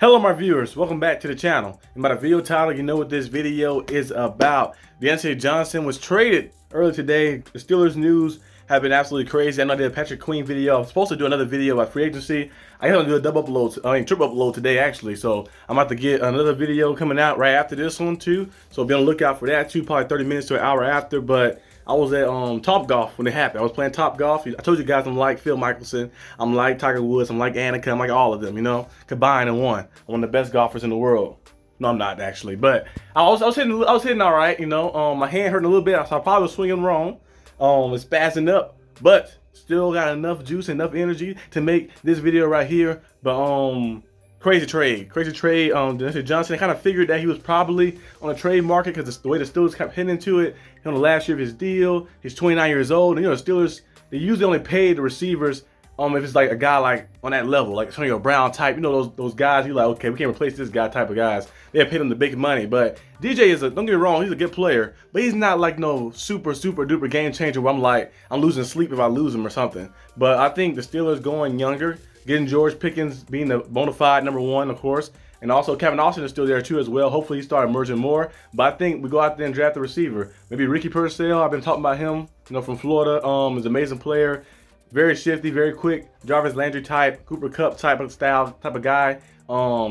Hello my viewers, welcome back to the channel. And by the video title, you know what this video is about. Diontae Johnson was traded earlier today. The Steelers news have been absolutely crazy. I know I did a Patrick Queen video. I'm supposed to do another video about free agency. I got to do a triple upload today actually. So I'm about to get another video coming out right after this one too. So be on the lookout for that too, probably 30 minutes to an hour after. But I was at Top Golf when it happened. I was playing Top Golf. I told you guys I'm like Phil Mickelson. I'm like Tiger Woods. I'm like Annika. I'm like all of them, you know, combined in one. I'm one of the best golfers in the world. No, I'm not actually, but I was hitting all right, you know. My hand hurting a little bit, so I probably was swinging wrong. It's spazzing up, but still got enough juice, enough energy to make this video right here. But crazy trade. Diontae Johnson, I kind of figured that he was probably on a trade market because the way the Steelers kept hitting into it. On the last year of his deal, he's 29 years old, and you know the Steelers, they usually only pay the receivers if it's like a guy like on that level, like Antonio Brown type, you know, those guys you're like, okay, we can't replace this guy type of guys. They paid him the big money. But DJ is don't get me wrong, he's a good player, but he's not like no super duper game changer where I'm like, I'm losing sleep if I lose him or something. But I think the Steelers going younger, getting George Pickens being the bona fide number one, of course, and also Kevin Austin is still there too as well. Hopefully he started emerging more. But I think we go out there and draft the receiver. Maybe Ricky Purcell. I've been talking about him, you know, from Florida. He's an amazing player. Very shifty, very quick. Jarvis Landry type, Cooper Kupp type of guy.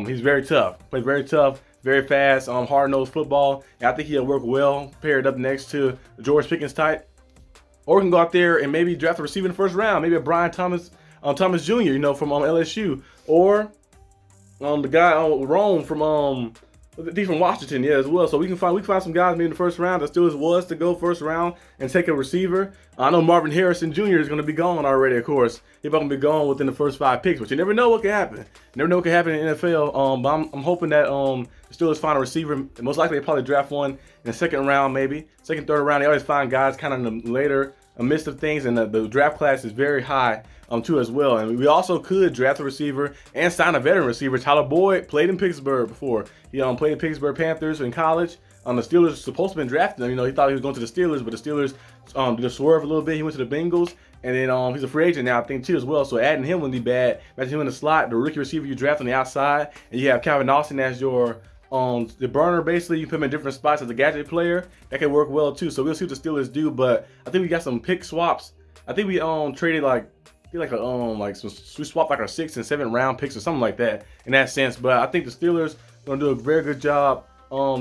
He's very tough. Plays very tough, very fast, hard-nosed football. And I think he'll work well paired up next to George Pickens type. Or we can go out there and maybe draft a receiver in the first round. Maybe a Brian Thomas Jr., you know, from LSU. Or the guy Rome from Washington, yeah, as well. So we can find some guys maybe in the first round. That still was to go first round and take a receiver. I know Marvin Harrison Jr. is going to be gone already, of course. He's going to be gone within the first 5 picks, but you never know what can happen. You never know what can happen in the NFL. But I'm hoping that the Steelers find a receiver. Most likely they probably draft one in the second round, maybe second, third round. They always find guys kind of in the later midst of things, and the draft class is very high too as well. And we also could draft a receiver and sign a veteran receiver. Tyler Boyd played in Pittsburgh before. He played in Pittsburgh Panthers in college. The Steelers supposed to have been drafting him. You know, he thought he was going to the Steelers, but the Steelers did a swerve a little bit. He went to the Bengals, and then he's a free agent now, I think, too, as well. So adding him wouldn't be bad. Imagine him in the slot, the rookie receiver you draft on the outside, and you have Calvin Austin as your the burner. Basically, you put him in different spots as a gadget player. That could work well too. So we'll see what the Steelers do. But I think we got some pick swaps. I think we traded we swapped like our 6th and 7th round picks or something like that in that sense. But I think the Steelers are gonna do a very good job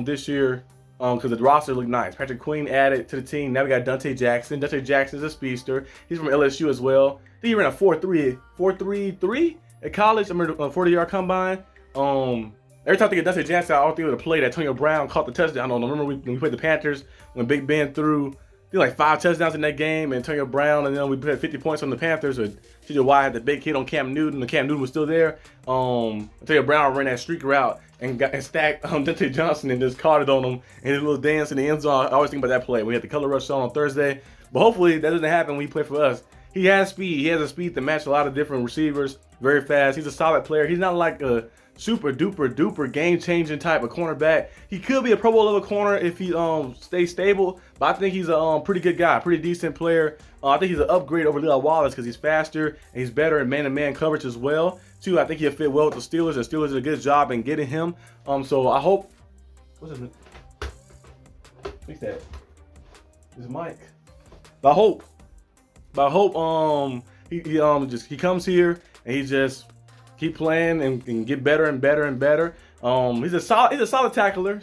this year because the roster looked nice. Patrick Queen added to the team. Now we got Diontae Jackson. Diontae Jackson is a speedster. He's from LSU as well. I think he ran a 4.33 at college. I remember a 40-yard combine. Every time I think of Diontae Jackson, I always think of the play that Antonio Brown caught the touchdown. I don't know. Remember when we played the Panthers when Big Ben threw like 5 touchdowns in that game, and Antonio Brown, and then we put 50 points on the Panthers. With TJ Watt had the big hit on Cam Newton, and Cam Newton was still there. Antonio Brown ran that streak route and stacked Diontae Johnson and just caught it on him and his little dance in the end zone. I always think about that play. We had the color rush on Thursday, but hopefully that doesn't happen when he plays for us. He has speed. He has a speed to match a lot of different receivers. Very fast. He's a solid player. He's not like a super duper game changing type of cornerback. He could be a Pro Bowl level corner if he stays stable, but I think he's a pretty good guy, pretty decent player. I think he's an upgrade over Leon Wallace because he's faster and he's better in man-to-man coverage as well. Too, I think he'll fit well with the Steelers. The Steelers did a good job in getting him. So I hope. What's his name? Fix that. His mic. But I hope he comes here and he just keep playing and get better and better and better. He's a solid tackler,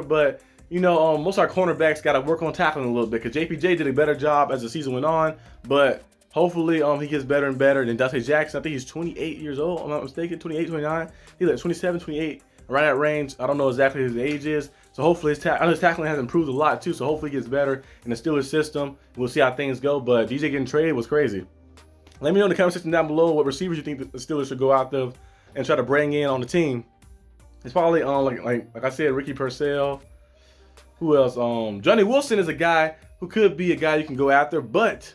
but you know, most of our cornerbacks got to work on tackling a little bit because JPJ did a better job as the season went on. But hopefully, he gets better and better. And Diontae Jackson, I think he's 28 years old. I'm not mistaken, 28, 29. He's like 27, 28, around that range. I don't know exactly his age is. So hopefully I know his tackling has improved a lot too. So hopefully he gets better in the Steelers system. We'll see how things go. But DJ getting traded was crazy. Let me know in the comment section down below what receivers you think the Steelers should go out there and try to bring in on the team. It's probably like I said, Ricky Purcell. Who else? Johnny Wilson is a guy who could be a guy you can go after, but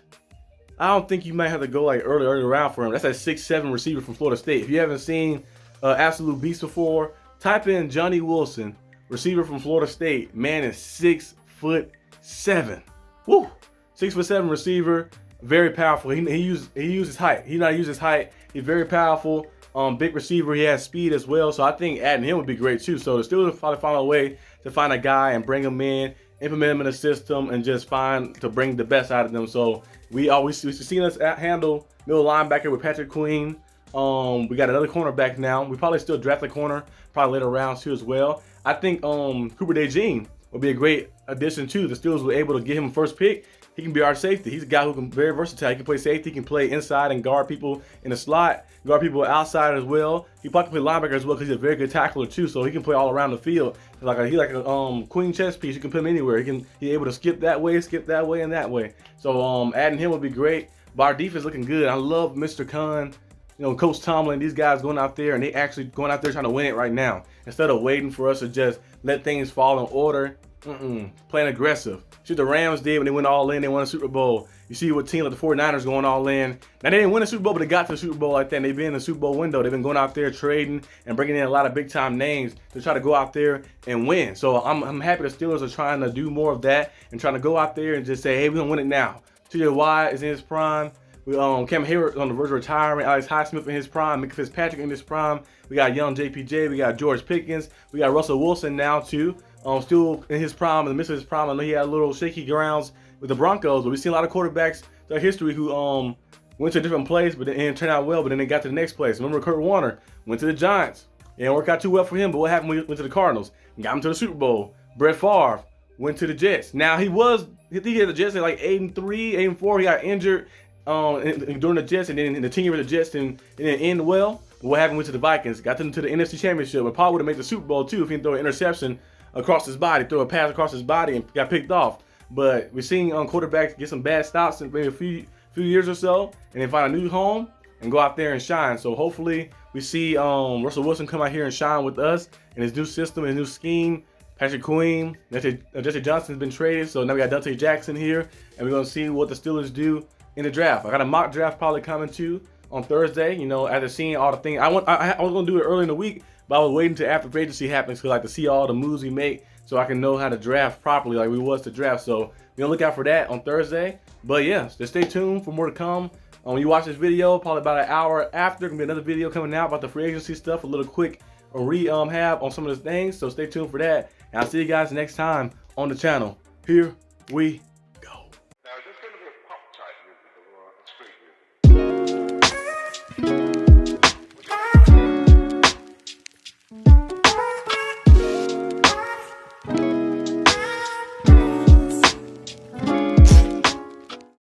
I don't think you might have to go like early round for him. That's a 6'7" receiver from Florida State. If you haven't seen Absolute Beast before, type in Johnny Wilson, receiver from Florida State. Man is 6'7". Woo! 6'7" receiver. Very powerful. He used his height. He not use his height. He's very powerful. Big receiver, he has speed as well. So I think adding him would be great too. So the Steelers will probably find a way to find a guy and bring him in, implement him in the system, and just find to bring the best out of them. So we've seen us handle middle linebacker with Patrick Queen. We got another cornerback now. We probably still draft a corner, probably later rounds too as well. I think Cooper DeJean would be a great addition too. The Steelers were able to get him first pick. He can be our safety. He's a guy who can very versatile. He can play safety, he can play inside and guard people in the slot, guard people outside as well. He probably can play linebacker as well because he's a very good tackler too. So he can play all around the field. He's like a queen chess piece. You can put him anywhere. He's able to skip that way, and that way. So adding him would be great. But our defense looking good. I love Mr. Khan. Coach Tomlin, these guys going out there and they actually going out there trying to win it right now. Instead of waiting for us to just let things fall in order, playing aggressive. See what the Rams did when they went all in, they won a Super Bowl. You see what team like the 49ers going all in. Now they didn't win a Super Bowl, but they got to the Super Bowl like that. And they've been in the Super Bowl window. They've been going out there trading and bringing in a lot of big time names to try to go out there and win. So I'm happy the Steelers are trying to do more of that and trying to go out there and just say, hey, we're gonna win it now. TJ Watt is in his prime. Cam Hayward on the verge of retirement. Alex Highsmith in his prime. Minkah Fitzpatrick in his prime. We got young JPJ. We got George Pickens. We got Russell Wilson now too. Still in his prime, in the midst of his prime. I know he had a little shaky grounds with the Broncos, but we've seen a lot of quarterbacks throughout history who went to a different place, but it didn't turn out well. But then they got to the next place. Remember Kurt Warner went to the Giants. It didn't work out too well for him. But what happened when he went to the Cardinals? Got him to the Super Bowl. Brett Favre went to the Jets. Now I think he had the Jets at like 8-3, 8-4. He got injured during the Jets, and then in the tenure of the Jets didn't end well. But what happened? Went to the Vikings, got them to the NFC Championship, and probably would have made the Super Bowl too if he didn't throw an interception across his body, throw a pass across his body, and got picked off. But we're seeing quarterbacks get some bad stops in maybe a few years or so, and then find a new home and go out there and shine. So hopefully we see Russell Wilson come out here and shine with us in his new system, his new scheme. Patrick Queen, Jesse Johnson's been traded, so now we got Diontae Jackson here, and we're gonna see what the Steelers do in the draft. I got a mock draft probably coming too on Thursday. After seeing all the things, I was gonna do it early in the week, but I was waiting until after free agency happens because to see all the moves we make, so I can know how to draft properly like we was to draft. So be on the lookout for that on Thursday. But yeah, just stay tuned for more to come. When you watch this video, probably about an hour after, gonna be another video coming out about the free agency stuff, a little quick rehab on some of the things. So stay tuned for that, and I'll see you guys next time on the channel. Here we